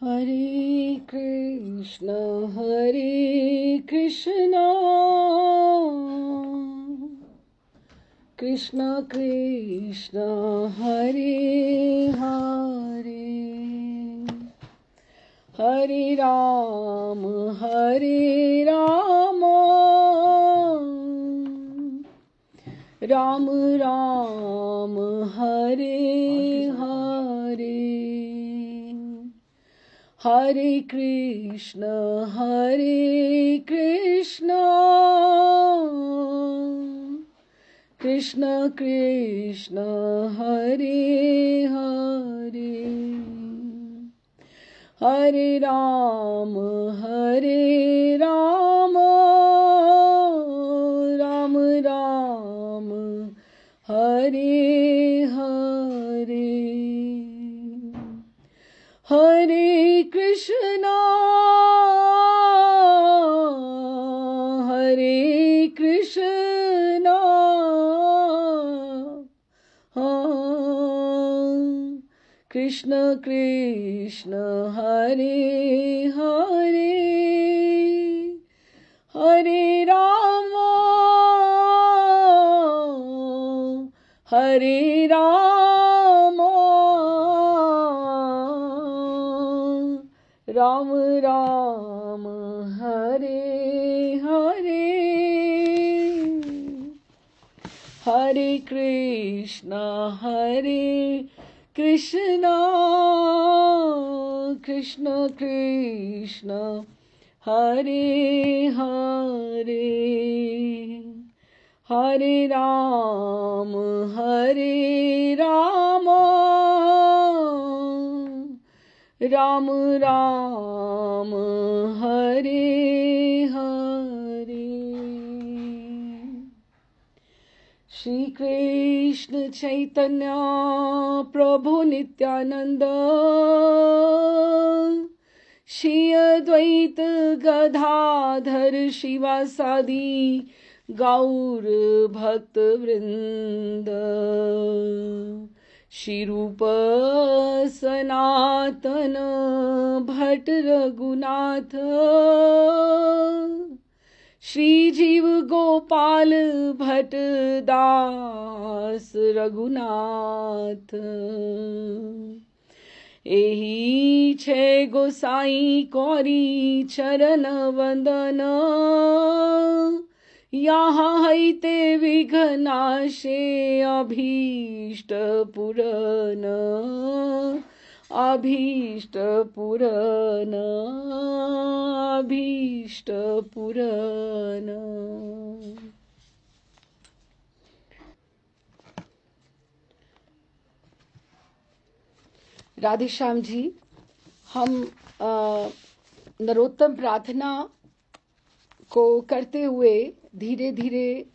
Hare Krishna, Krishna Krishna, Hare Hare, Hare Ram, Ram Ram, Hare Hare, Hare Krishna, Krishna Krishna, Hare Hare, Hare Ram, Ram Ram, Hare Hare, Hare Krishna, Krishna Krishna, Hare Hare, Hare Rama, Ram Ram, Hare Hare, Hare Krishna, Krishna Krishna, Hare Hare, Hare Ram, Ram Ram, Hare Hare. Shri Krishna Chaitanya Prabhu Nityananda, Shri Advaita Gadadhar Shivasadi Gaur Bhakta Vrinda, Shri Rupa Sanatana Bhatt Raghunatha, Shri Jeev Gopal Bhatt Das Raghunath, एही छे गोसाई कौरी चरण वंदन, यहाँ हैते विघ्नाशे अभीष्ट पूरन, अभीष्ट पूरन, अभीष्ट पूरन। राधे श्याम जी, हम नरोत्तम प्रार्थना को करते हुए धीरे धीरे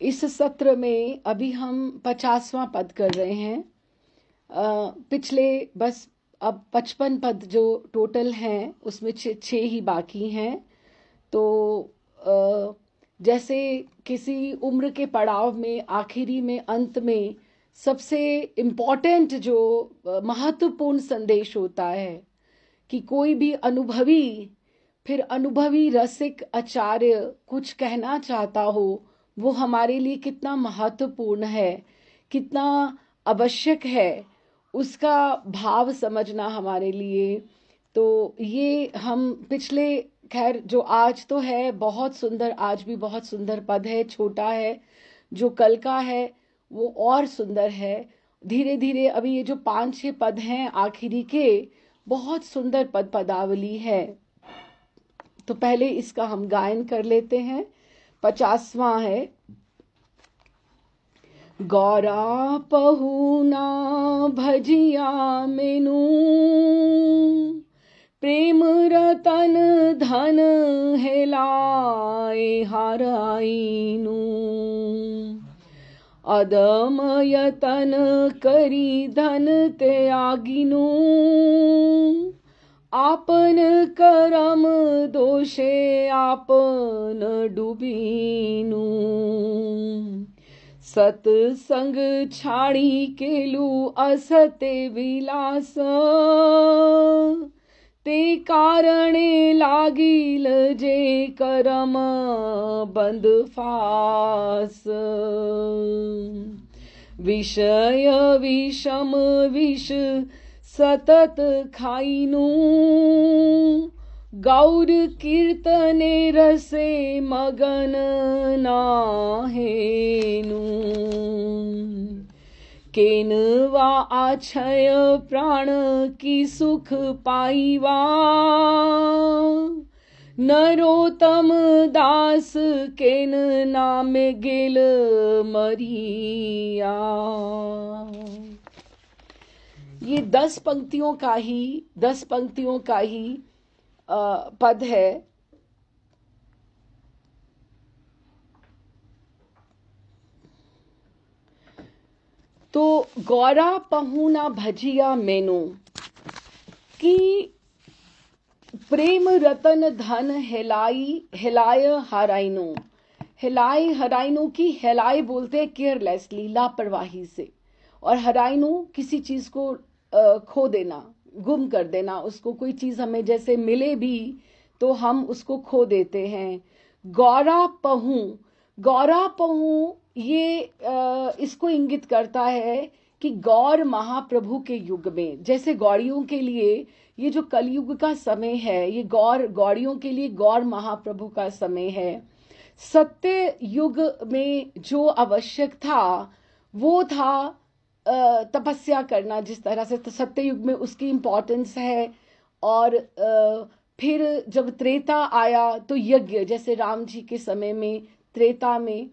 इस सत्र में अभी हम 50वां पद कर रहे हैं। पिछले बस अब 55 पद जो टोटल हैं उसमें 6 ही बाकी हैं। तो जैसे किसी उम्र के पड़ाव में आखिरी में अंत में सबसे इम्पोर्टेंट जो महत्वपूर्ण संदेश होता है कि कोई भी अनुभवी रसिक आचार्य कुछ कहना चाहता हो, वो हमारे लिए कितना महत्वपूर्ण है, कितना आवश्यक है, उसका भाव समझना हमारे लिए। तो ये हम पिछले खैर जो आज तो है बहुत सुंदर, आज भी बहुत सुंदर पद है, छोटा है, जो कल का है वो और सुंदर है। धीरे धीरे अभी ये जो 5-6 पद हैं आखिरी के, बहुत सुंदर पदावली है। तो पहले इसका हम गायन कर लेते हैं। 50वां है। गौरा पहुना भजिया मेनू, प्रेम रतन धन हेलाए हाराईनु, अदम यतन करी धन त्यागिनु, आपन करम दोषे आपन डूबीनु, सतसंग छाड़ी केलू असते विलास, ते कारणे लागिल जे करम बंद फास। विषय विषम विष सतत खाइनु, गौर कीर्तने रसे मगन नाहेनु। केनवा आछय प्राण की सुख पाईवा, नरोत्तम दास केन नाम गेल मरिया। ये 10 पंक्तियों का ही पद है। तो गौरा पहुना भजिया मैनू कि प्रेम रतन धन हिलाय हराइनो। हिलाय हराइनो की हिलाय बोलते हैं केयरलेसली, लापरवाही से, और हराइनो किसी चीज को खो देना, गुम कर देना। उसको कोई चीज हमें जैसे मिले भी तो हम उसको खो देते हैं। गौरा पहू ये इसको इंगित करता है कि गौर महाप्रभु के युग में, जैसे गौड़ियों के लिए ये जो कलयुग का समय है, ये गौड़ियों के लिए गौर महाप्रभु का समय है। सत्य युग में जो आवश्यक था वो था तपस्या करना, जिस तरह से सत्य युग में उसकी इम्पोर्टेंस है। और फिर जब त्रेता आया तो यज्ञ, जैसे राम जी के समय में त्रेता में,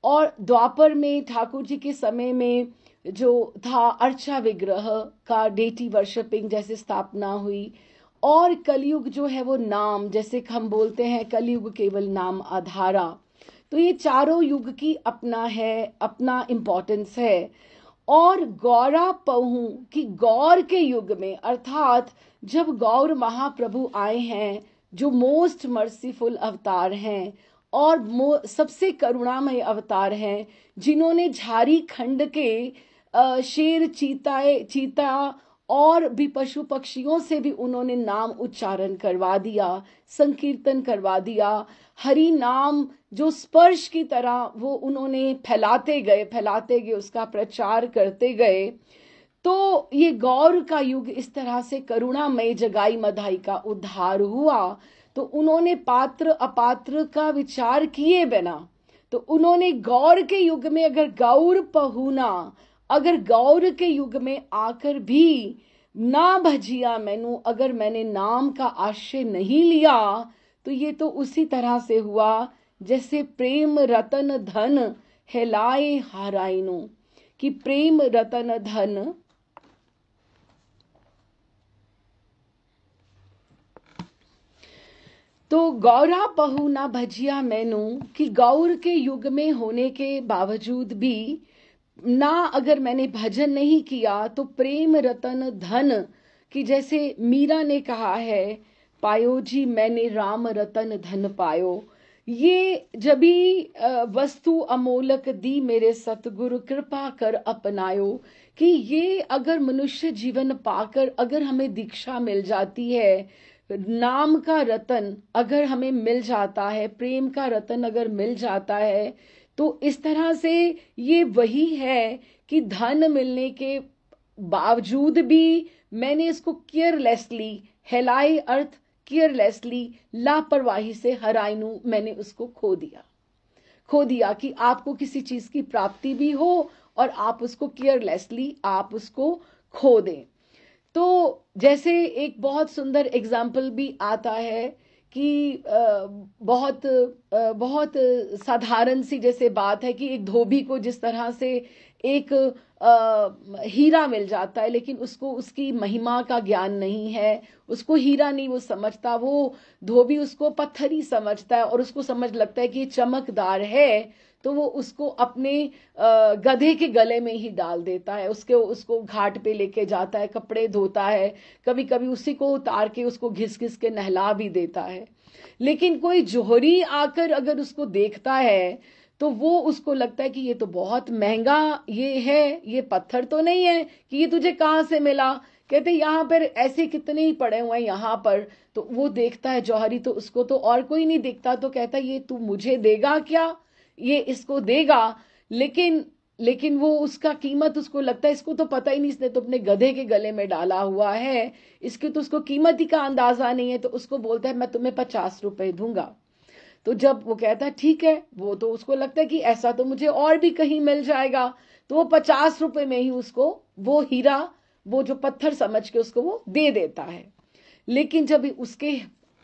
और द्वापर में ठाकुर जी के समय में जो था अर्चा विग्रह का डेटी वर्शिपिंग जैसे स्थापना हुई। और कलयुग जो है वो नाम, जैसे हम बोलते हैं कलयुग केवल नाम आधारा। तो ये चारों युग की अपना इम्पोर्टेंस है। और गौरा पहू कि गौर के युग में, अर्थात जब गौर महाप्रभु आए हैं, जो मोस्ट मर्सीफुल अवतार हैं और सबसे करुणामय अवतार हैं, जिन्होंने झारी खंड के शेर चीता और भी पशु पक्षियों से भी उन्होंने नाम उच्चारण करवा दिया, संकीर्तन करवा दिया। हरि नाम जो स्पर्श की तरह वो उन्होंने फैलाते गए, उसका प्रचार करते गए। तो ये गौर का युग इस तरह से करुणामय जगाई मधाई का उद्धार हुआ। तो उन्होंने पात्र अपात्र का विचार किए बिना, तो उन्होंने गौर के युग में अगर गौर पहुना, अगर गौर के युग में आकर भी ना भजिया मैनू, अगर मैंने नाम का आश्रय नहीं लिया, तो ये तो उसी तरह से हुआ जैसे प्रेम रतन धन हिलाए हाराइनो, कि प्रेम रतन धन तो गौरा पहु ना भजिया मैनू, कि गौर के युग में होने के बावजूद भी ना अगर मैंने भजन नहीं किया तो प्रेम रतन धन, कि जैसे मीरा ने कहा है, पायो जी मैंने राम रतन धन पायो। ये जभी वस्तु अमोलक दी मेरे सतगुरु कृपा कर अपनायो, कि ये अगर मनुष्य जीवन पाकर अगर हमें दीक्षा मिल जाती है, नाम का रतन अगर हमें मिल जाता है, प्रेम का रतन अगर मिल जाता है, तो इस तरह से ये वही है कि धन मिलने के बावजूद भी मैंने इसको केयरलेसली, हेलाई अर्थ केयरलेसली, लापरवाही से हराइनू, मैंने उसको खो दिया कि आपको किसी चीज की प्राप्ति भी हो और आप उसको केयरलेसली आप उसको खो दें। तो जैसे एक बहुत सुंदर एग्जाम्पल भी आता है कि बहुत साधारण सी जैसे बात है कि एक धोबी को जिस तरह से एक हीरा मिल जाता है, लेकिन उसको उसकी महिमा का ज्ञान नहीं है, उसको हीरा नहीं वो समझता, वो धोबी उसको पत्थर ही समझता है और उसको समझ लगता है कि ये चमकदार है, तो वो उसको अपने गधे के गले में ही डाल देता है, उसको घाट पे लेके जाता है, कपड़े धोता है, कभी कभी उसी को उतार के उसको घिस घिस के नहला भी देता है। लेकिन कोई जोहरी आकर अगर उसको देखता है तो वो उसको लगता है कि ये तो बहुत महंगा ये है, ये पत्थर तो नहीं है कि ये तुझे कहाँ से मिला। कहते यहाँ पर ऐसे कितने ही पड़े हुए हैं यहाँ पर। तो वो देखता है जौहरी, तो उसको तो और कोई नहीं दिखता, तो कहता है ये तू मुझे देगा क्या, ये इसको देगा। लेकिन लेकिन वो उसका कीमत उसको लगता है इसको तो पता ही नहीं, इसने तो अपने गधे के गले में डाला हुआ है, इसकी तो उसको कीमत ही का अंदाजा नहीं है। तो उसको बोलता है मैं तुम्हें 50 रुपए दूंगा। तो जब वो कहता है ठीक है, वो तो उसको लगता है कि ऐसा तो मुझे और भी कहीं मिल जाएगा, तो वो 50 रुपए में ही उसको वो हीरा, वो जो पत्थर समझ के उसको वो दे देता है। लेकिन जब उसके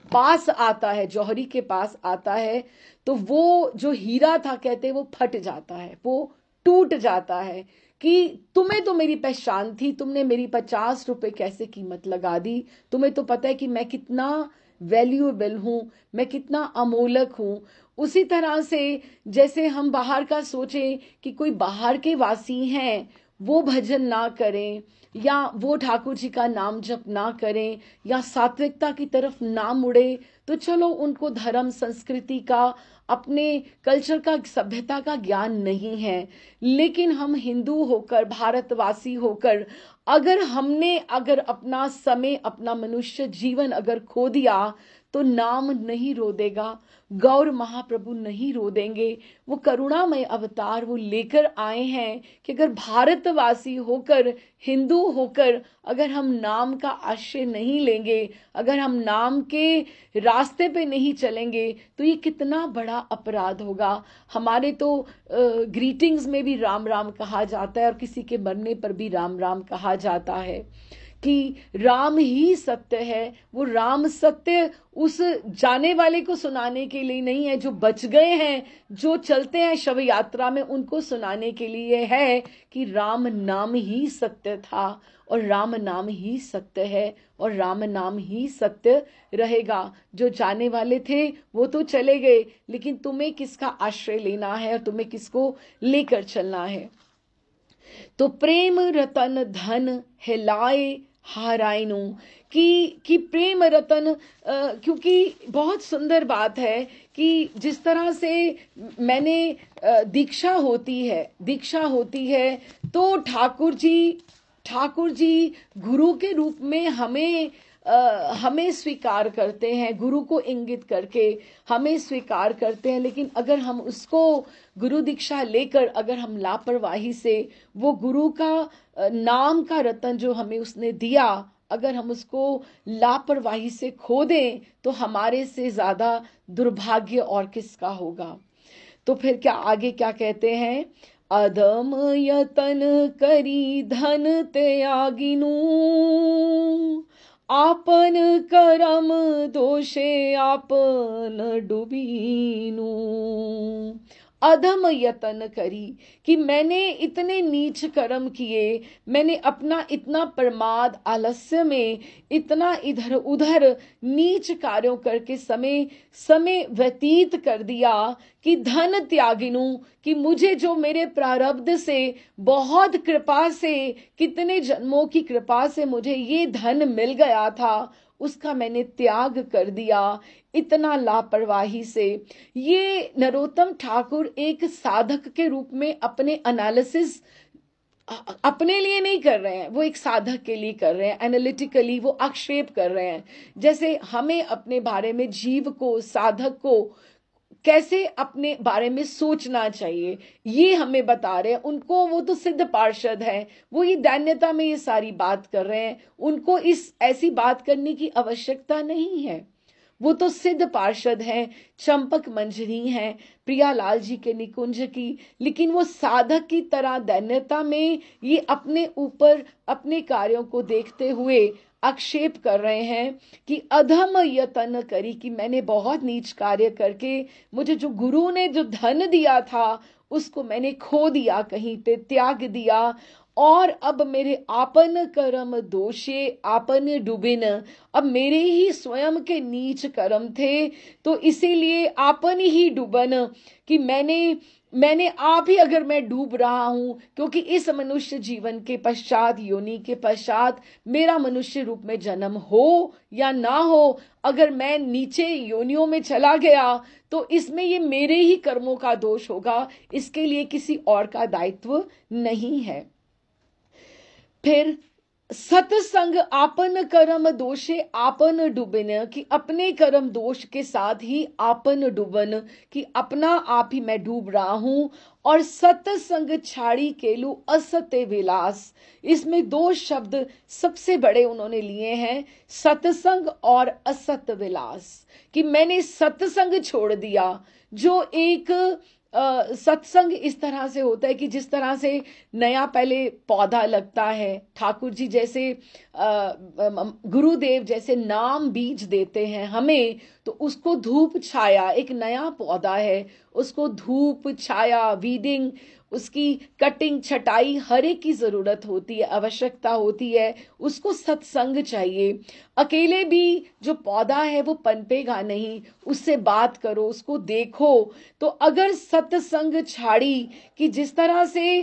पास आता है, जौहरी के पास आता है, तो वो जो हीरा था कहते वो फट जाता है, वो टूट जाता है कि तुम्हें तो मेरी पहचान थी, तुमने मेरी 50 रुपए कैसे कीमत लगा दी, तुम्हें तो पता है कि मैं कितना वैल्यूएबल हूं, मैं कितना अमोलक हूं। उसी तरह से जैसे हम बाहर का सोचें कि कोई बाहर के वासी हैं, वो भजन ना करें या वो ठाकुर जी का नाम जप ना करें या सात्विकता की तरफ ना मुड़े, तो चलो उनको धर्म संस्कृति का, अपने कल्चर का, सभ्यता का ज्ञान नहीं है। लेकिन हम हिंदू होकर, भारतवासी होकर, अगर अपना समय, अपना मनुष्य जीवन अगर खो दिया, तो नाम नहीं रो देगा, गौर महाप्रभु नहीं रो देंगे। वो करुणामय अवतार वो लेकर आए हैं कि अगर भारतवासी होकर, हिंदू होकर, अगर हम नाम का आश्रय नहीं लेंगे, अगर हम नाम के रास्ते पे नहीं चलेंगे, तो ये कितना बड़ा अपराध होगा। हमारे तो ग्रीटिंग्स में भी राम राम कहा जाता है और किसी के मरने पर भी राम राम कहा जाता है कि राम ही सत्य है। वो राम सत्य उस जाने वाले को सुनाने के लिए नहीं है, जो बच गए हैं, जो चलते हैं शव यात्रा में, उनको सुनाने के लिए है कि राम नाम ही सत्य था और राम नाम ही सत्य है और राम नाम ही सत्य रहेगा। जो जाने वाले थे वो तो चले गए, लेकिन तुम्हें किसका आश्रय लेना है और तुम्हें किसको लेकर चलना है। तो प्रेम रतन धन है लाए हारायनु, कि प्रेम रतन, क्योंकि बहुत सुंदर बात है कि जिस तरह से मैंने दीक्षा होती है, तो ठाकुर जी गुरु के रूप में हमें स्वीकार करते हैं, गुरु को इंगित करके हमें स्वीकार करते हैं। लेकिन अगर हम उसको गुरु दीक्षा लेकर अगर हम लापरवाही से वो गुरु का नाम का रतन जो हमें उसने दिया, अगर हम उसको लापरवाही से खो दें, तो हमारे से ज्यादा दुर्भाग्य और किसका होगा। तो फिर आगे क्या कहते हैं, अधम यतन करी धन त्यागिनु, आपन करम दोषे आपन डूबीनु। अधम यतन करी, कि मैंने इतने नीच कर्म किए, मैंने अपना इतना प्रमाद, आलस्य में इतना इधर उधर नीच कार्यों करके समय व्यतीत कर दिया कि धन त्यागिनु, कि मुझे जो मेरे प्रारब्ध से, बहुत कृपा से, कितने जन्मों की कृपा से मुझे ये धन मिल गया था, उसका मैंने त्याग कर दिया इतना लापरवाही से। ये नरोत्तम ठाकुर एक साधक के रूप में अपने एनालिसिस अपने लिए नहीं कर रहे हैं, वो एक साधक के लिए कर रहे हैं। एनालिटिकली वो आक्षेप कर रहे हैं, जैसे हमें अपने बारे में, जीव को, साधक को कैसे अपने बारे में सोचना चाहिए, ये हमें बता रहे हैं। उनको, वो तो सिद्ध पार्षद है, वो ये दैन्यता में ये सारी बात कर रहे हैं, उनको इस ऐसी बात करने की आवश्यकता नहीं है। वो तो सिद्ध पार्षद हैं, चंपक मंजरी हैं प्रियालाल जी के निकुंज की, लेकिन वो साधक की तरह दैन्यता में ये अपने ऊपर अपने कार्यों को देखते हुए आक्षेप कर रहे हैं कि अधम यतन करी, कि मैंने बहुत नीच कार्य करके, मुझे जो गुरु ने जो धन दिया था उसको मैंने खो दिया, कहीं पे त्याग दिया, और अब मेरे आपन कर्म दोषे आपन डूबिन, अब मेरे ही स्वयं के नीच कर्म थे, तो इसीलिए आपन ही डूबन, कि मैंने आप ही अगर मैं डूब रहा हूं, क्योंकि इस मनुष्य जीवन के पश्चात, योनि के पश्चात, मेरा मनुष्य रूप में जन्म हो या ना हो, अगर मैं नीचे योनियों में चला गया तो इसमें ये मेरे ही कर्मों का दोष होगा, इसके लिए किसी और का दायित्व नहीं है। फिर सत्संग आपन कर्म दोषे आपन डूबन, कि अपने कर्म दोष के साथ ही आपन डूबन, कि अपना आप ही मैं डूब रहा हूं। और सत्संग छाड़ी केलू असत्य विलास, इसमें दो शब्द सबसे बड़े उन्होंने लिए हैं, सत्संग और असत्य विलास, कि मैंने सत्संग छोड़ दिया। जो एक सत्संग इस तरह से होता है कि जिस तरह से नया पहले पौधा लगता है, ठाकुर जी जैसे गुरुदेव जैसे नाम बीज देते हैं हमें, तो उसको धूप छाया, एक नया पौधा है, उसको धूप छाया, वीडिंग, उसकी कटिंग छटाई हर एक की जरूरत होती है, आवश्यकता होती है, उसको सत्संग चाहिए। अकेले भी जो पौधा है वो पनपेगा नहीं, उससे बात करो, उसको देखो। तो अगर सत्संग छाड़ी, कि जिस तरह से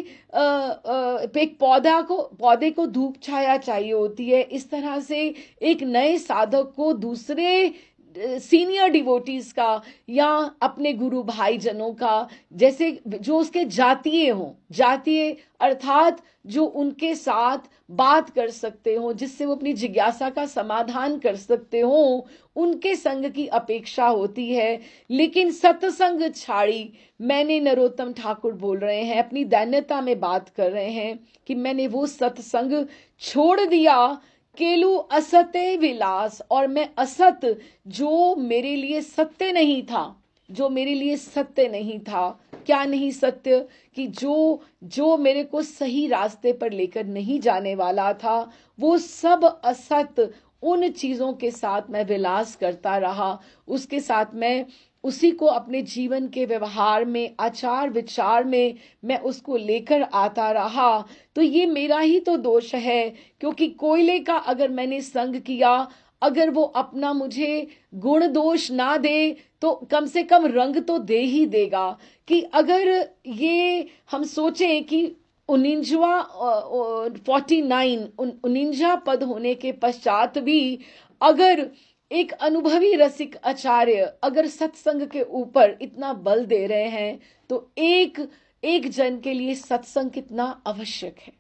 एक पौधे को धूप छाया चाहिए होती है, इस तरह से एक नए साधक को दूसरे सीनियर डिवोटीज का या अपने गुरु भाई जनों का, जैसे जो उसके जातीय हो, जातीय अर्थात जो उनके साथ बात कर सकते हो, जिससे वो अपनी जिज्ञासा का समाधान कर सकते हो, उनके संग की अपेक्षा होती है। लेकिन सत्संग छाड़ी, मैंने, नरोत्तम ठाकुर बोल रहे हैं, अपनी दैन्यता में बात कर रहे हैं कि मैंने वो सत्संग छोड़ दिया, केलू असत्य विलास, और मैं असत, जो मेरे लिए सत्य नहीं था, जो मेरे लिए सत्य नहीं था, क्या नहीं सत्य, कि जो मेरे को सही रास्ते पर लेकर नहीं जाने वाला था, वो सब असत, उन चीजों के साथ मैं विलास करता रहा, उसके साथ मैं उसी को अपने जीवन के व्यवहार में, आचार विचार में मैं उसको लेकर आता रहा। तो ये मेरा ही तो दोष है, क्योंकि कोयले का अगर मैंने संग किया, अगर वो अपना मुझे गुण दोष ना दे तो कम से कम रंग तो दे ही देगा। कि अगर ये हम सोचें कि 49 पद होने के पश्चात भी अगर एक अनुभवी रसिक आचार्य अगर सत्संग के ऊपर इतना बल दे रहे हैं, तो एक जन के लिए सत्संग कितना आवश्यक है,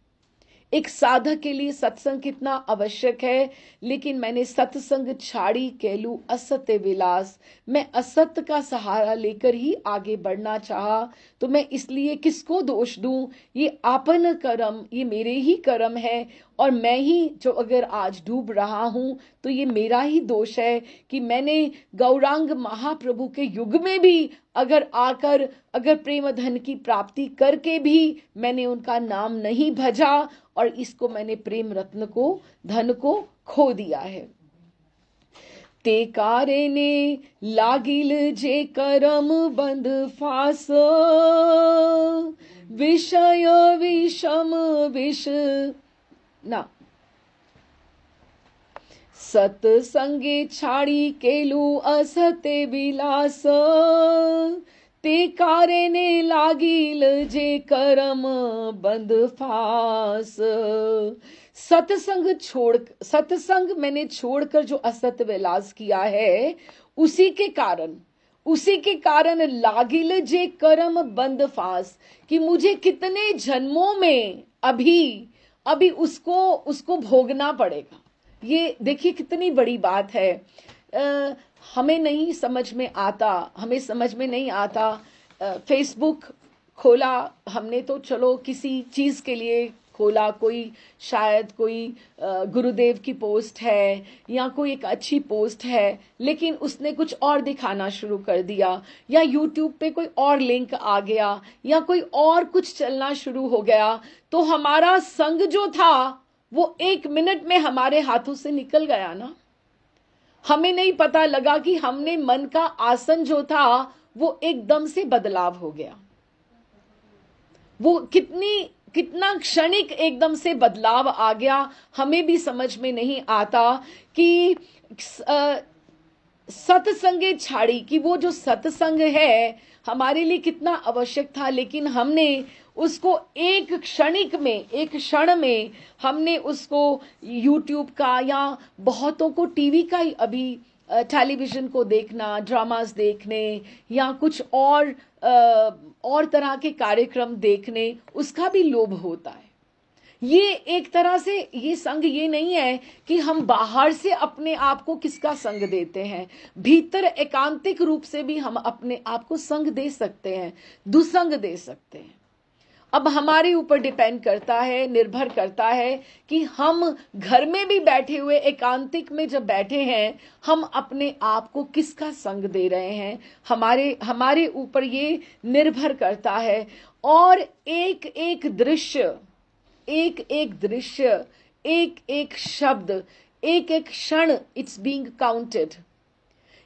एक साधक के लिए सत्संग कितना आवश्यक है। लेकिन मैंने सत्संग छाड़ी केलू असत्य विलास, मैं असत्य का सहारा लेकर ही आगे बढ़ना चाहा। तो मैं इसलिए किसको दोष दूं, ये आपन कर्म, ये मेरे ही कर्म है, और मैं ही जो अगर आज डूब रहा हूं तो ये मेरा ही दोष है कि मैंने गौरांग महाप्रभु के युग में भी अगर आकर, अगर प्रेम धन की प्राप्ति करके भी मैंने उनका नाम नहीं भजा, और इसको मैंने प्रेम रत्न को, धन को खो दिया है। ते कारे ने लागिल जे करम बंद फास, विषय विषम विष ना, सत्संगे छाड़ी केलू असत्य विलास, ते कारे ने लागिल जे करम बंद फास। सत्संग मैंने छोड़कर जो असत्य विलास किया है, उसी के कारण लागिल जे करम बंद फास, कि मुझे कितने जन्मों में अभी उसको भोगना पड़ेगा। ये देखिए कितनी बड़ी बात है। हमें समझ में नहीं आता। फेसबुक खोला हमने तो चलो किसी चीज के लिए खोला, कोई शायद कोई गुरुदेव की पोस्ट है या कोई एक अच्छी पोस्ट है, लेकिन उसने कुछ और दिखाना शुरू कर दिया, या यूट्यूब पे कोई और लिंक आ गया, या कोई और कुछ चलना शुरू हो गया, तो हमारा संग जो था वो 1 मिनट में हमारे हाथों से निकल गया ना। हमें नहीं पता लगा कि हमने मन का आसन जो था वो एकदम से बदलाव हो गया। वो कितना क्षणिक एकदम से बदलाव आ गया, हमें भी समझ में नहीं आता कि सत्संगे छाड़ी, कि वो जो सत्संग है हमारे लिए कितना आवश्यक था, लेकिन हमने उसको एक क्षण में हमने उसको यूट्यूब का या बहुतों को टीवी का ही अभी टेलीविजन को देखना, ड्रामास देखने या कुछ और तरह के कार्यक्रम देखने, उसका भी लोभ होता है। ये एक तरह से ये संग ये नहीं है कि हम बाहर से अपने आप को किसका संग देते हैं, भीतर एकांतिक रूप से भी हम अपने आप को संग दे सकते हैं, दुसंग दे सकते हैं। अब हमारे ऊपर डिपेंड करता है, निर्भर करता है कि हम घर में भी बैठे हुए एकांतिक में जब बैठे हैं, हम अपने आप को किसका संग दे रहे हैं, हमारे ऊपर ये निर्भर करता है। और एक एक दृश्य, एक एक शब्द, एक एक क्षण, इट्स बीइंग काउंटेड।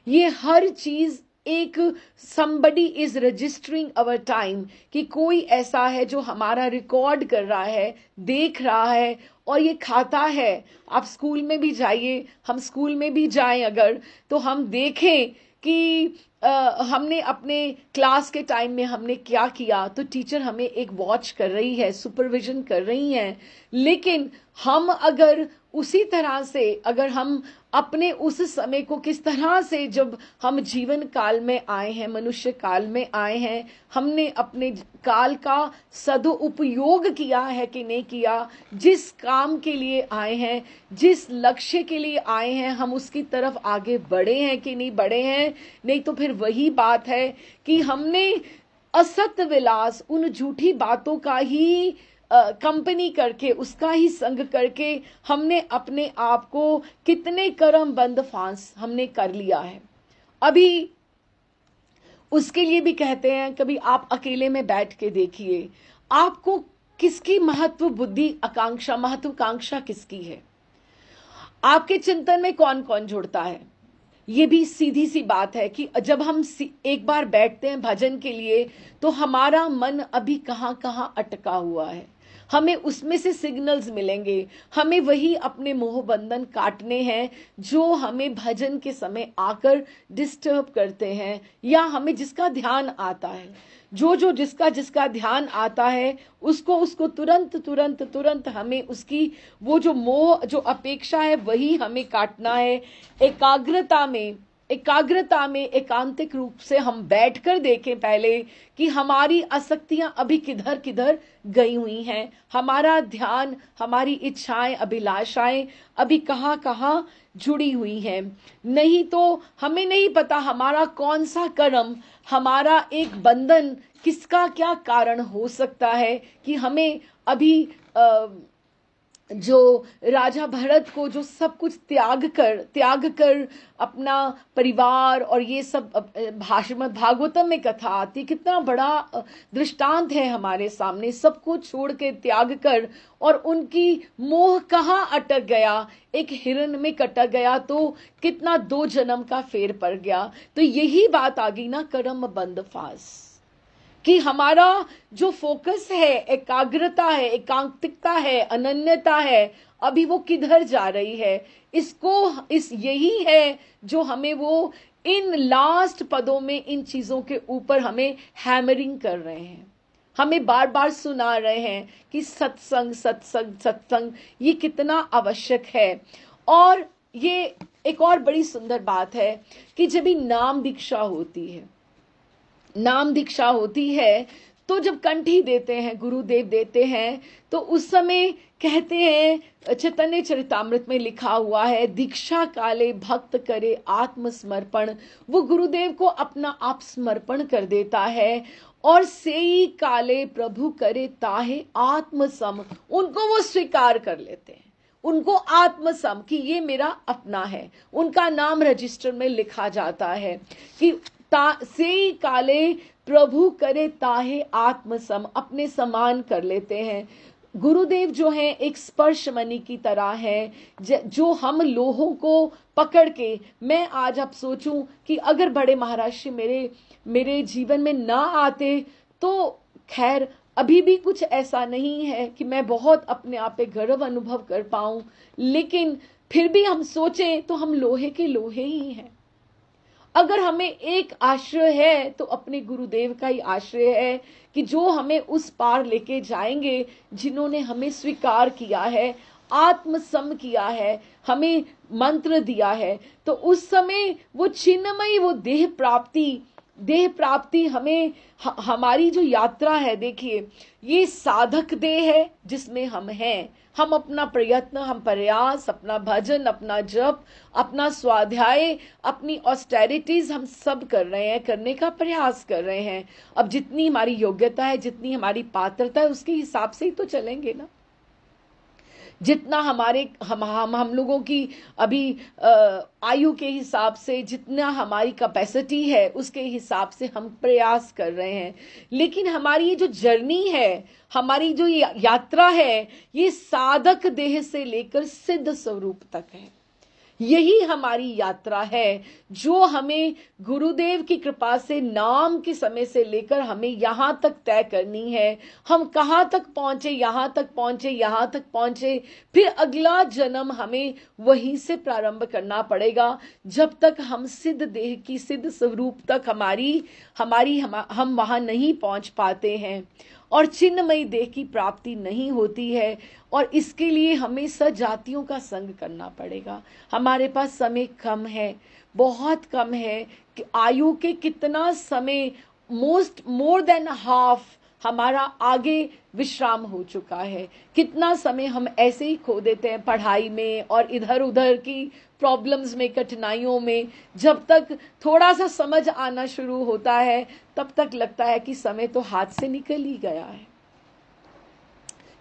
ये हर चीज एक somebody is registering our time, कि कोई ऐसा है जो हमारा रिकॉर्ड कर रहा है, देख रहा है और ये खाता है। आप स्कूल में भी जाइए, हम स्कूल में भी जाएं अगर, तो हम देखें कि हमने अपने क्लास के टाइम में हमने क्या किया, तो टीचर हमें एक वॉच कर रही है, सुपरविजन कर रही है। लेकिन हम अगर उसी तरह से, अगर हम अपने उस समय को किस तरह से, जब हम जीवन काल में आए हैं, मनुष्य काल में आए हैं, हमने अपने काल का सदुपयोग किया है कि नहीं किया, जिस काम के लिए आए हैं, जिस लक्ष्य के लिए आए हैं, हम उसकी तरफ आगे बढ़े हैं कि नहीं बढ़े हैं। नहीं तो फिर वही बात है कि हमने असत विलास, उन झूठी बातों का ही कंपनी करके, उसका ही संग करके हमने अपने आप को कितने कर्म बंद फांस हमने कर लिया है। अभी उसके लिए भी कहते हैं, कभी आप अकेले में बैठ के देखिए, आपको किसकी महत्व बुद्धि आकांक्षा, महत्वाकांक्षा किसकी है, आपके चिंतन में कौन कौन जुड़ता है। ये भी सीधी सी बात है कि जब हम एक बार बैठते हैं भजन के लिए, तो हमारा मन अभी कहाँ कहाँ अटका हुआ है, हमें उसमें से सिग्नल्स मिलेंगे। हमें वही अपने मोह बंधन काटने हैं जो हमें भजन के समय आकर डिस्टर्ब करते हैं, या हमें जिसका ध्यान आता है, जो जिसका ध्यान आता है, उसको तुरंत हमें उसकी वो जो मोह, जो अपेक्षा है, वही हमें काटना है। एकाग्रता में एकांतिक रूप से हम बैठकर देखें पहले कि हमारी आसक्तियां अभी किधर किधर गई हुई हैं, हमारा ध्यान, हमारी इच्छाएं, अभिलाषाएं अभी कहाँ कहाँ जुड़ी हुई हैं। नहीं तो हमें नहीं पता हमारा कौन सा कर्म, हमारा एक बंधन किसका क्या कारण हो सकता है कि हमें अभी जो राजा भरत को जो सब कुछ त्याग कर अपना परिवार और ये सब, भागवतम में कथा आती, कितना बड़ा दृष्टांत है हमारे सामने, सब कुछ छोड़ के त्याग कर, और उनकी मोह कहाँ अटक गया, एक हिरण में कटक गया तो कितना 2 जन्म का फेर पड़ गया। तो यही बात आ गई ना, कर्म बंद फास, कि हमारा जो फोकस है, एकाग्रता है, एकांतिकता है, अनन्यता है, अभी वो किधर जा रही है। यही है जो हमें वो इन लास्ट पदों में इन चीजों के ऊपर हमें हैमरिंग कर रहे हैं, हमें बार बार सुना रहे हैं कि सत्संग ये कितना आवश्यक है। और ये एक और बड़ी सुंदर बात है कि जब भी नाम दीक्षा होती है तो जब कंठी देते हैं, गुरुदेव देते हैं, तो उस समय कहते हैं, चैतन्य चरितामृत में लिखा हुआ है, दीक्षा काले भक्त करे आत्मसमर्पण। वो गुरुदेव को अपना आप समर्पण कर देता है, और सेई काले प्रभु करे ताहे आत्मसम, उनको वो स्वीकार कर लेते हैं, उनको आत्मसम कि ये मेरा अपना है। उनका नाम रजिस्टर में लिखा जाता है कि सेई काले प्रभु करे ताहे आत्मसम, अपने समान कर लेते हैं। गुरुदेव जो हैं एक स्पर्श मणि की तरह है, जो हम लोहों को पकड़ के, मैं आज आप सोचूं कि अगर बड़े महाराज मेरे जीवन में ना आते तो खैर अभी भी कुछ ऐसा नहीं है कि मैं बहुत अपने आप पे गर्व अनुभव कर पाऊं, लेकिन फिर भी हम सोचें तो हम लोहे के लोहे ही हैं। अगर हमें एक आश्रय है तो अपने गुरुदेव का ही आश्रय है कि जो हमें उस पार लेके जाएंगे, जिन्होंने हमें स्वीकार किया है, आत्मसम किया है, हमें मंत्र दिया है। तो उस समय वो चिन्मयी, वो देह प्राप्ति हमें हमारी जो यात्रा है, देखिए ये साधक देह है जिसमें हम हैं। हम अपना प्रयत्न, हम प्रयास, अपना भजन, अपना जप, अपना स्वाध्याय, अपनी ऑस्टेरिटीज हम सब कर रहे हैं, करने का प्रयास कर रहे हैं। अब जितनी हमारी योग्यता है, जितनी हमारी पात्रता है, उसके हिसाब से ही तो चलेंगे ना। जितना हमारे हम लोगों की अभी आयु के हिसाब से, जितना हमारी कैपेसिटी है, उसके हिसाब से हम प्रयास कर रहे हैं। लेकिन हमारी ये जो जर्नी है, हमारी जो यात्रा है, ये साधक देह से लेकर सिद्ध स्वरूप तक है। यही हमारी यात्रा है जो हमें गुरुदेव की कृपा से नाम के समय से लेकर हमें यहां तक तय करनी है। हम कहां तक पहुंचे, यहां तक पहुंचे, यहां तक पहुंचे, फिर अगला जन्म हमें वहीं से प्रारंभ करना पड़ेगा। जब तक हम सिद्ध देह की, सिद्ध स्वरूप तक हम वहां नहीं पहुंच पाते हैं और चिन्मयी देह की प्राप्ति नहीं होती है। और इसके लिए हमें सजातियों का संग करना पड़ेगा। हमारे पास समय कम है, बहुत कम है कि आयु के कितना समय, मोर देन हाफ हमारा आगे विश्राम हो चुका है। कितना समय हम ऐसे ही खो देते हैं पढ़ाई में और इधर उधर की प्रॉब्लम्स में, कठिनाइयों में। जब तक थोड़ा सा समझ आना शुरू होता है, तब तक लगता है कि समय तो हाथ से निकल ही गया है।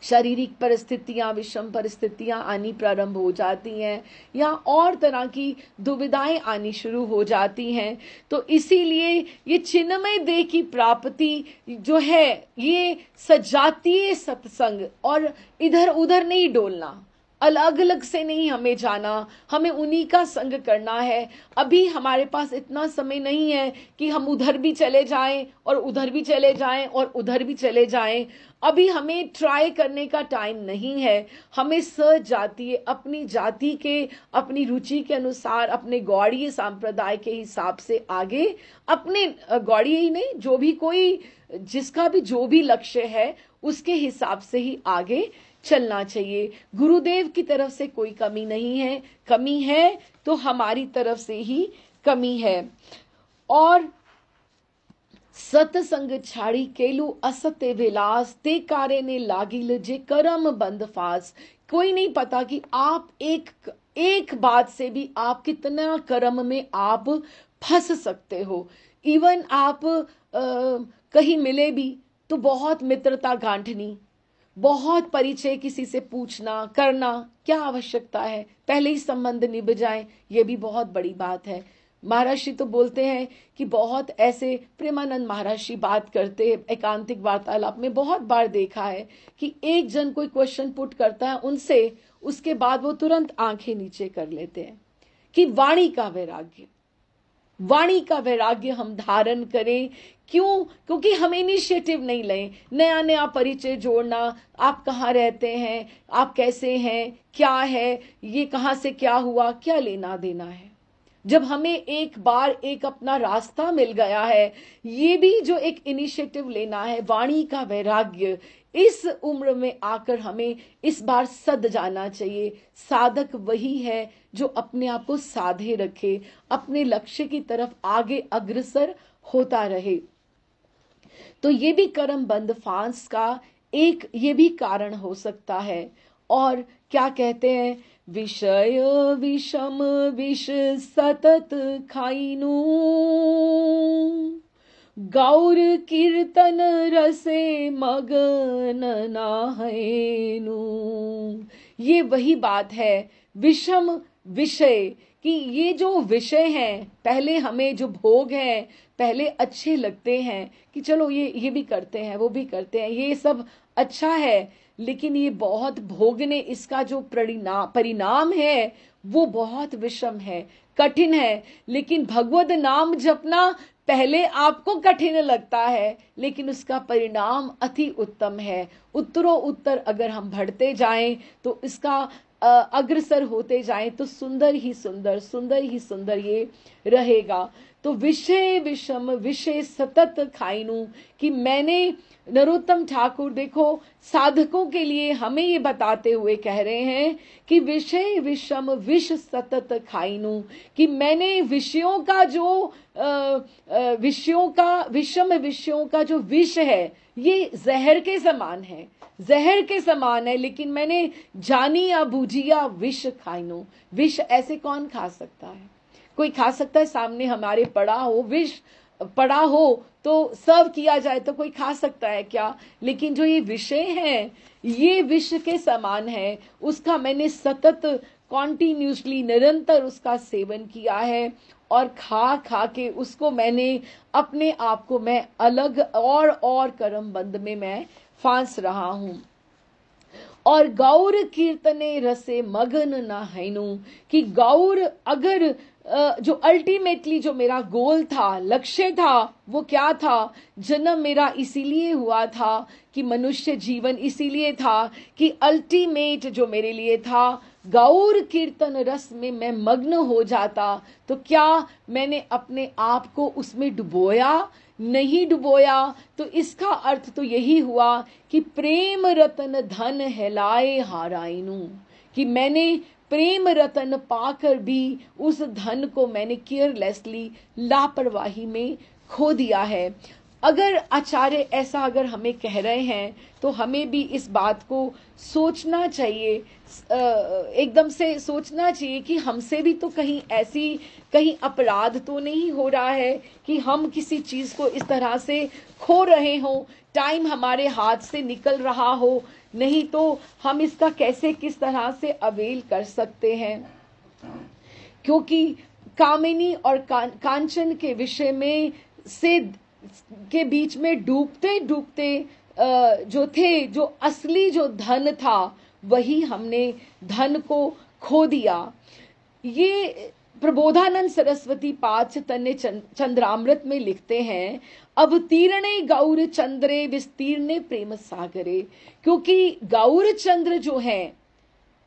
शारीरिक परिस्थितियां, विषम परिस्थितियां आनी प्रारंभ हो जाती हैं, या और तरह की दुविधाएं आनी शुरू हो जाती हैं। तो इसीलिए ये चिन्मय देह की प्राप्ति जो है, ये सजातीय सत्संग, और इधर उधर नहीं डोलना, अलग अलग से नहीं हमें जाना, हमें उन्हीं का संग करना है। अभी हमारे पास इतना समय नहीं है कि हम उधर भी चले जाएं और उधर भी चले जाएं और उधर भी चले जाएं। अभी हमें ट्राई करने का टाइम नहीं है। हमें सजातीय, अपनी जाति के, अपनी रुचि के अनुसार, अपने गौड़ीय संप्रदाय के हिसाब से आगे, अपने गौड़ीय ही नहीं, जो भी कोई, जिसका भी जो भी लक्ष्य है, उसके हिसाब से ही आगे चलना चाहिए। गुरुदेव की तरफ से कोई कमी नहीं है, कमी है तो हमारी तरफ से ही कमी है। और सतसंग छाड़ी केलू असत्य विलास, ते कारे ने लागिल जे करम बंद फास। कोई नहीं पता कि आप एक बात से भी आप कितना कर्म में आप फंस सकते हो। इवन आप कहीं मिले भी तो बहुत मित्रता गांठनी, बहुत परिचय किसी से पूछना करना, क्या आवश्यकता है, पहले ही संबंध निभ जाए, ये भी बहुत बड़ी बात है। महाराज जी तो बोलते हैं कि बहुत ऐसे, प्रेमानंद महाराज जी बात करते हैं एकांतिक वार्तालाप में, बहुत बार देखा है कि एक जन कोई क्वेश्चन पुट करता है उनसे, उसके बाद वो तुरंत आंखें नीचे कर लेते हैं कि वाणी का वैराग्य, वाणी का वैराग्य हम धारण करें। क्यों? क्योंकि हम इनिशिएटिव नहीं लें, नया नया परिचय जोड़ना, आप कहाँ रहते हैं, आप कैसे हैं, क्या है, ये कहाँ से क्या हुआ, क्या लेना देना है। जब हमें एक बार एक अपना रास्ता मिल गया है, ये भी जो एक इनिशिएटिव लेना है, वाणी का वैराग्य, इस उम्र में आकर हमें इस बार सद जाना चाहिए। साधक वही है जो अपने आप को साधे रखे, अपने लक्ष्य की तरफ आगे अग्रसर होता रहे। तो ये भी कर्म बंद फांस का एक ये भी कारण हो सकता है। और क्या कहते हैं, विषय विषम विष सतत खाइनु, गौर कीर्तन रसे मगन नाहैनु। ये वही बात है, विषम विषय, कि ये जो विषय हैं, पहले हमें जो भोग हैं, पहले अच्छे लगते हैं कि चलो ये भी करते हैं, वो भी करते हैं, ये सब अच्छा है, लेकिन ये बहुत भोगने, इसका जो परिणाम है वो बहुत विषम है, कठिन है। लेकिन भगवद नाम जपना पहले आपको कठिन लगता है, लेकिन उसका परिणाम अति उत्तम है। उत्तरों उत्तर अगर हम बढ़ते जाएं तो इसका अग्रसर होते जाएं तो सुंदर ही सुंदर, सुंदर ही सुंदर ये रहेगा। तो विषय विषम विषय सतत खाइनु, कि मैंने नरोत्तम ठाकुर देखो साधकों के लिए हमें ये बताते हुए कह रहे हैं कि विषय विषम विष सतत खाइनु, कि मैंने विषयों का जो विषयों का विषम विषयों का जो विष है ये जहर के समान है, जहर के समान है, लेकिन मैंने जानी या बूझिया विष खाइनु। विष ऐसे कौन खा सकता है? कोई खा सकता है? सामने हमारे पड़ा हो विष, पड़ा हो तो सर्व किया जाए तो कोई खा सकता है क्या? लेकिन जो ये विषय है ये विष के समान है, उसका मैंने सतत कॉन्टिन्यूसली निरंतर उसका सेवन किया है, और खा खा के उसको मैंने अपने आप को मैं अलग और कर्म बंध में मैं फांस रहा हूं। और गौर कीर्तने रसे मगन न हैनु, कि गौर अगर जो अल्टीमेटली जो मेरा गोल था, लक्ष्य था, वो क्या था? जन्म मेरा इसीलिए हुआ था कि मनुष्य जीवन इसीलिए था कि अल्टीमेट जो मेरे लिए था गौर कीर्तन रस में मैं मग्न हो जाता, तो क्या मैंने अपने आप को उसमें डुबोया? नहीं डुबोया। तो इसका अर्थ तो यही हुआ कि प्रेम रतन धन हैलाए हाराइनु, कि मैंने प्रेम रतन पाकर भी उस धन को मैंने केयरलेसली, लापरवाही में खो दिया है। अगर आचार्य ऐसा अगर हमें कह रहे हैं तो हमें भी इस बात को सोचना चाहिए, एकदम से सोचना चाहिए कि हमसे भी तो कहीं अपराध तो नहीं हो रहा है कि हम किसी चीज को इस तरह से खो रहे हो, टाइम हमारे हाथ से निकल रहा हो, नहीं तो हम इसका कैसे किस तरह से अवेल कर सकते हैं। क्योंकि कामिनी और कांचन के विषय में से के बीच में डूबते डूबते जो थे, जो असली जो धन था वही हमने धन को खो दिया। ये प्रबोधानंद सरस्वती पाद चैतन्य चंद्रामृत में लिखते हैं, अवतीर्णे गौर चंद्रे विस्तीर्णे प्रेम सागरे, क्योंकि गौर चंद्र जो है,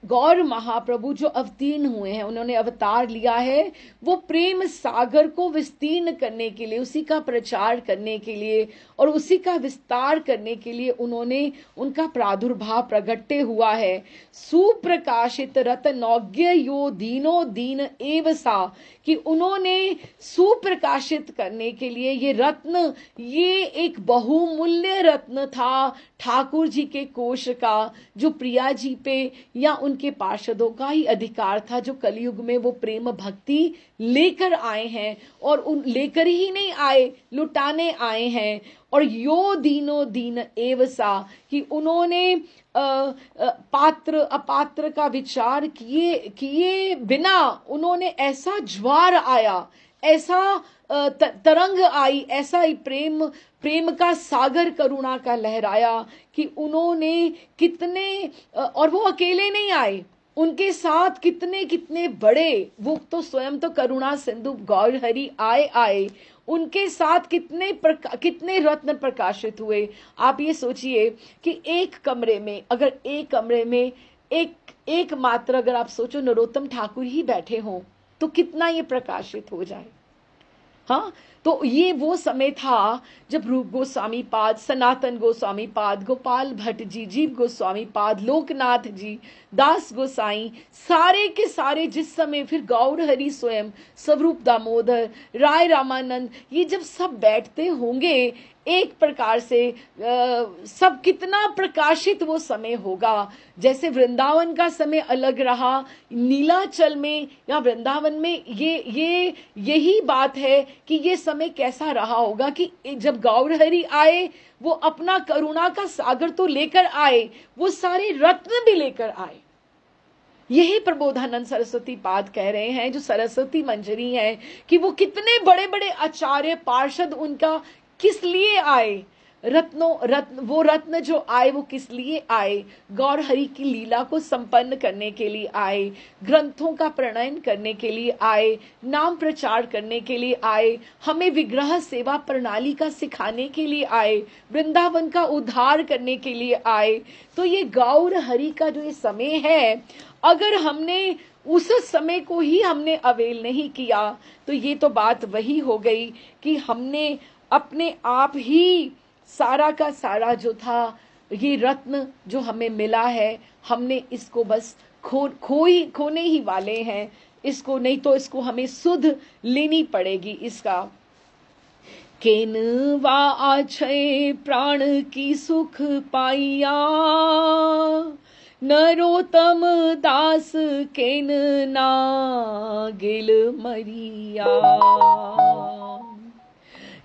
गौर महाप्रभु जो अवतीर्ण हुए हैं, उन्होंने अवतार लिया है वो प्रेम सागर को विस्तीर्ण करने के लिए, उसी का प्रचार करने के लिए और उसी का विस्तार करने के लिए उन्होंने उनका प्रादुर्भाव प्रगट्य हुआ है। सुप्रकाशित रत्नौज्ञ यो दीनो दीन एव सा, कि उन्होंने सुप्रकाशित करने के लिए ये रत्न, ये एक बहुमूल्य रत्न था ठाकुर जी के कोश का, जो प्रिया जी पे या उनके पार्षदों का ही अधिकार था, जो कलयुग में वो प्रेम भक्ति लेकर आए हैं, और उन लेकर ही नहीं आए, लुटाने आए हैं। और यो दीनो दीन एव सा, कि उन्होंने पात्र अपात्र का विचार किए बिना उन्होंने ऐसा ज्वार आया, ऐसा तरंग आई, ऐसा ही प्रेम का सागर करुणा का लहराया कि उन्होंने कितने, और वो अकेले नहीं आए, उनके साथ कितने कितने बड़े, वो तो स्वयं तो करुणा सिंधु गौर हरि आए, उनके साथ कितने रत्न प्रकाशित हुए। आप ये सोचिए कि एक कमरे में एक मात्र अगर आप सोचो नरोत्तम ठाकुर ही बैठे हों तो कितना ये प्रकाशित हो जाए। हाँ, तो ये वो समय था जब रूप गोस्वामी पाद, सनातन गोस्वामी पाद, गोपाल भट्ट जी, जीव गोस्वामी पाद, लोकनाथ जी, दास गोसाई, सारे के सारे जिस समय, फिर गौर हरि स्वयं, स्वरूप दामोदर, राय रामानंद, ये जब सब बैठते होंगे एक प्रकार से सब कितना प्रकाशित वो समय होगा। जैसे वृंदावन का समय अलग रहा, नीलाचल में या वृंदावन में यही बात है कि ये समय कैसा रहा होगा कि जब गौर हरि आए वो अपना करुणा का सागर तो लेकर आए, वो सारे रत्न भी लेकर आए। यही प्रबोधानंद सरस्वती पाद कह रहे हैं, जो सरस्वती मंजरी है, कि वो कितने बड़े बड़े आचार्य पार्षद उनका किस लिए आए, वो रत्न जो आए वो किस लिए आए? गौर हरि की लीला को संपन्न करने के लिए आए, ग्रंथों का प्रणयन करने के लिए आए, नाम प्रचार करने के लिए आए, हमें विग्रह सेवा प्रणाली का सिखाने के लिए आए, वृंदावन का उद्धार करने के लिए आए। तो ये गौर हरि का जो ये समय है, अगर हमने उस समय को ही हमने अवेल नहीं किया तो ये तो बात वही हो गई कि हमने अपने आप ही सारा का सारा जो था, ये रत्न जो हमें मिला है, हमने इसको बस खोने ही वाले हैं इसको, नहीं तो इसको हमें सुध लेनी पड़ेगी इसका। केनवा आछे प्राण की सुख पाइया, नरोत्तम दास केन ना गेल मरिया।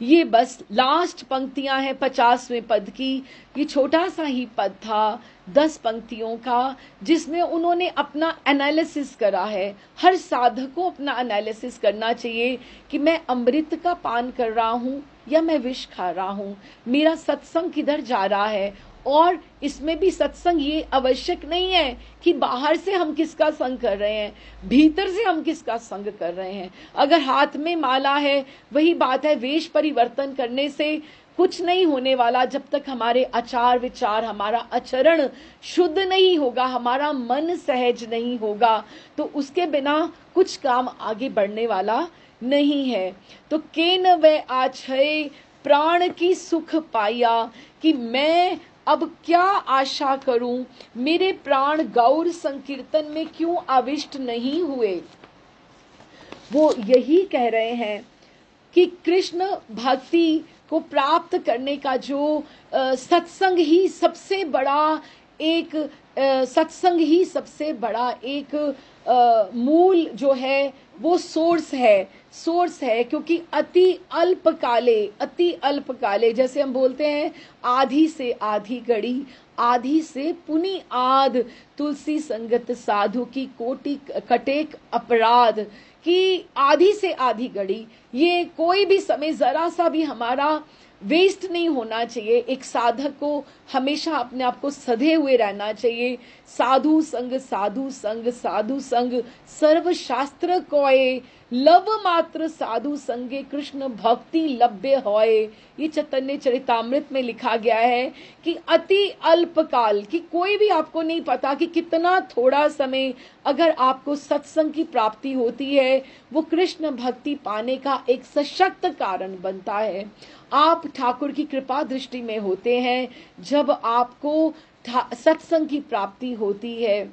ये बस लास्ट पंक्तियां हैं 50वें पद की। ये छोटा सा ही पद था 10 पंक्तियों का, जिसमें उन्होंने अपना एनालिसिस करा है। हर साधक को अपना एनालिसिस करना चाहिए कि मैं अमृत का पान कर रहा हूं या मैं विष खा रहा हूं, मेरा सत्संग किधर जा रहा है। और इसमें भी सत्संग ये आवश्यक नहीं है कि बाहर से हम किसका संग कर रहे हैं, भीतर से हम किसका संग कर रहे हैं। अगर हाथ में माला है, वही बात है, वेश परिवर्तन करने से कुछ नहीं होने वाला जब तक हमारे आचार विचार, हमारा आचरण शुद्ध नहीं होगा, हमारा मन सहज नहीं होगा, तो उसके बिना कुछ काम आगे बढ़ने वाला नहीं है। तो केन वे आछय प्राण की सुख पाया, कि मैं अब क्या आशा करूं, मेरे प्राण गौर संकीर्तन में क्यों आविष्ट नहीं हुए। वो यही कह रहे हैं कि कृष्ण भक्ति को प्राप्त करने का जो सत्संग ही सबसे बड़ा एक मूल जो है वो सोर्स है, क्योंकि अति अल्पकाले जैसे हम बोलते हैं, आधी से आधी घड़ी, आधी से पुनि आध, तुलसी संगत साधु की कोटि कटेक अपराध, कि आधी से आधी घड़ी, ये कोई भी समय जरा सा भी हमारा वेस्ट नहीं होना चाहिए। एक साधक को हमेशा अपने आप को सधे हुए रहना चाहिए। साधु संग साधु संग साधु संग, सर्व शास्त्र कोय, लव मात्र साधु संगे कृष्ण भक्ति लभ्य होए। ये चैतन्य चरितामृत में लिखा गया है कि अति अल्पकाल, कि कोई भी आपको नहीं पता कि कितना थोड़ा समय अगर आपको सत्संग की प्राप्ति होती है, वो कृष्ण भक्ति पाने का एक सशक्त कारण बनता है। आप ठाकुर की कृपा दृष्टि में होते हैं जब आपको सत्संग की प्राप्ति होती है।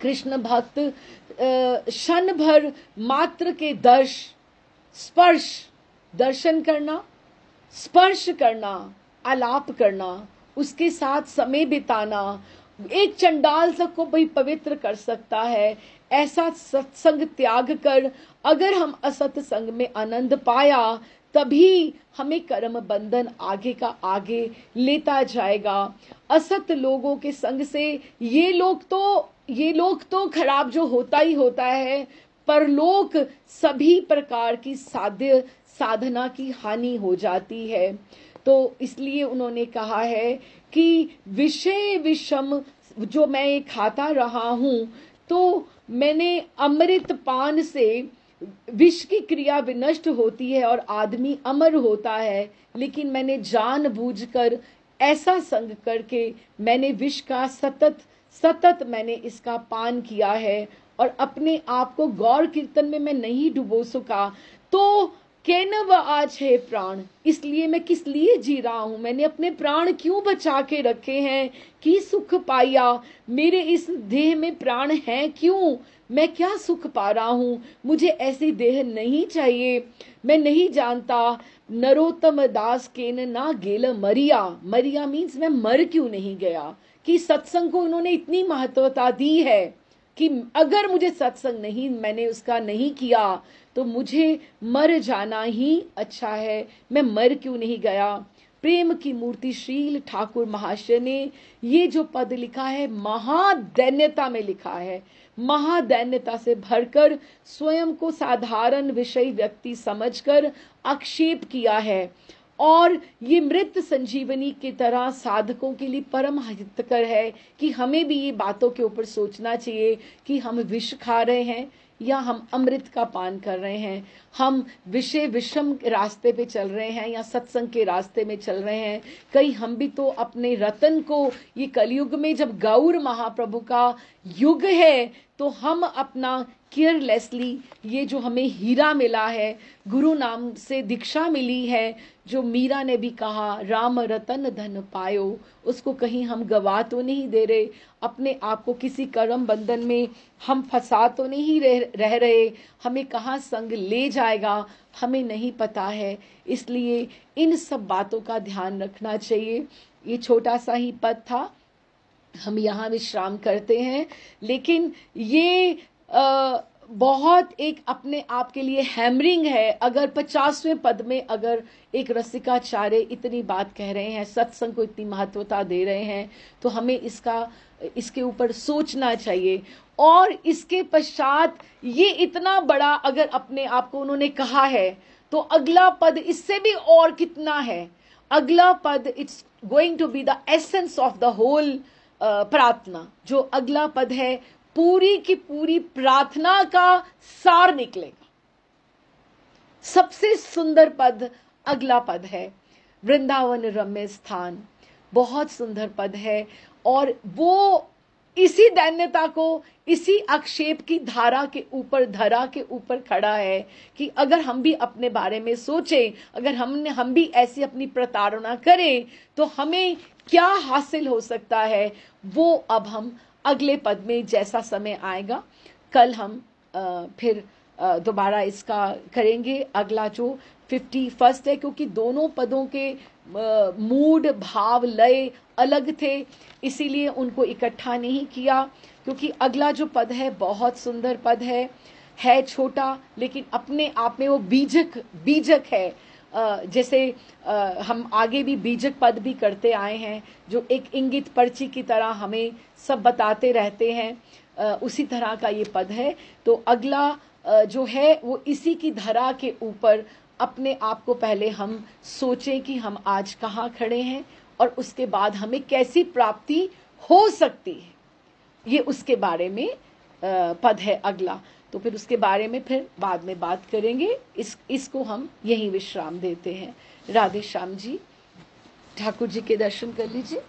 कृष्ण भक्त क्षण भर मात्र के दर्शन करना, स्पर्श करना, आलाप करना, उसके साथ समय बिताना, एक चंडाल तक को भी पवित्र कर सकता है। ऐसा सत्संग त्याग कर अगर हम असत संग में आनंद पाया, तभी हमें कर्म बंधन आगे का आगे लेता जाएगा। असत लोगों के संग से ये लोग तो खराब जो होता ही होता है, परलोक सभी प्रकार की साधना की हानि हो जाती है। तो इसलिए उन्होंने कहा है कि विषय विषम जो मैं खाता रहा हूं, तो मैंने अमृत पान से विष की क्रिया विनष्ट होती है और आदमी अमर होता है, लेकिन मैंने जानबूझकर ऐसा संग करके मैंने विष का सतत मैंने इसका पान किया है और अपने आप को गौर कीर्तन में मैं नहीं डुबो सका। तो केनव आज है प्राण, इसलिए मैं किस लिए जी रहा हूं, मैंने अपने प्राण क्यों बचा के रखे हैं, कि सुख पाया, मेरे इस देह में प्राण है क्यों, मैं क्या सुख पा रहा हूं, मुझे ऐसी देह नहीं चाहिए। मैं नहीं जानता नरोत्तम दास केन ना गेल मरिया मीन्स मैं मर क्यों नहीं गया, कि सत्संग को उन्होंने इतनी महत्वता दी है कि अगर मुझे सत्संग मैंने उसका नहीं किया तो मुझे मर जाना ही अच्छा है, मैं मर क्यों नहीं गया। प्रेम की मूर्ति शील ठाकुर महाशय ने ये जो पद लिखा है, महादैन्यता में लिखा है, महादैन्यता से भरकर स्वयं को साधारण विषय व्यक्ति समझकर आक्षेप किया है। और ये मृत संजीवनी की तरह साधकों के लिए परम हितकर है कि हमें भी ये बातों के ऊपर सोचना चाहिए कि हम विष खा रहे हैं या हम अमृत का पान कर रहे हैं, हम विषय विषम रास्ते पे चल रहे हैं या सत्संग के रास्ते में चल रहे हैं। कहीं हम भी तो अपने रतन को, ये कलयुग में जब गौर महाप्रभु का युग है, तो हम अपना केयरलेसली ये जो हमें हीरा मिला है, गुरु नाम से दीक्षा मिली है, जो मीरा ने भी कहा राम रतन धन पायो, उसको कहीं हम गवा तो नहीं दे रहे, अपने आप को किसी कर्म बंधन में हम फंसा तो नहीं रह रहे, हमें कहाँ संग ले जाएगा हमें नहीं पता है। इसलिए इन सब बातों का ध्यान रखना चाहिए। ये छोटा सा ही पद था, हम यहाँ विश्राम करते हैं, लेकिन ये बहुत एक अपने आप के लिए हैमरिंग है। अगर 50वें पद में अगर एक रसिकाचार्य इतनी बात कह रहे हैं, सत्संग को इतनी महत्वता दे रहे हैं, तो हमें इसके ऊपर सोचना चाहिए। और इसके पश्चात ये इतना बड़ा अगर अपने आप को उन्होंने कहा है, तो अगला पद इससे भी और कितना है। अगला पद it's going to be the essence of the whole प्रार्थना। जो अगला पद है, पूरी की पूरी प्रार्थना का सार निकलेगा। सबसे सुंदर पद अगला पद है, वृंदावन रम्य स्थान। बहुत सुंदर पद है, और वो इसी दैन्यता को, इसी आक्षेप की धारा के ऊपर, धरा के ऊपर खड़ा है कि अगर हम भी अपने बारे में सोचें, अगर हम भी ऐसी अपनी प्रताड़ना करें, तो हमें क्या हासिल हो सकता है। वो अब हम अगले पद में, जैसा समय आएगा, कल हम फिर दोबारा इसका करेंगे। अगला जो 51 है, क्योंकि दोनों पदों के मूड, भाव, लय अलग थे, इसीलिए उनको इकट्ठा नहीं किया। क्योंकि अगला जो पद है बहुत सुंदर पद है छोटा, लेकिन अपने आप में वो बीजक है। जैसे हम आगे भी बीजक पद भी करते आए हैं, जो एक इंगित पर्ची की तरह हमें सब बताते रहते हैं, उसी तरह का ये पद है। तो अगला जो है वो इसी की धरा के ऊपर अपने आप को पहले हम सोचें कि हम आज कहाँ खड़े हैं, और उसके बाद हमें कैसी प्राप्ति हो सकती है, ये उसके बारे में पद है अगला। तो फिर उसके बारे में फिर बाद में बात करेंगे। इसको हम यहीं विश्राम देते हैं। राधे श्याम जी, ठाकुर जी के दर्शन कर लीजिए।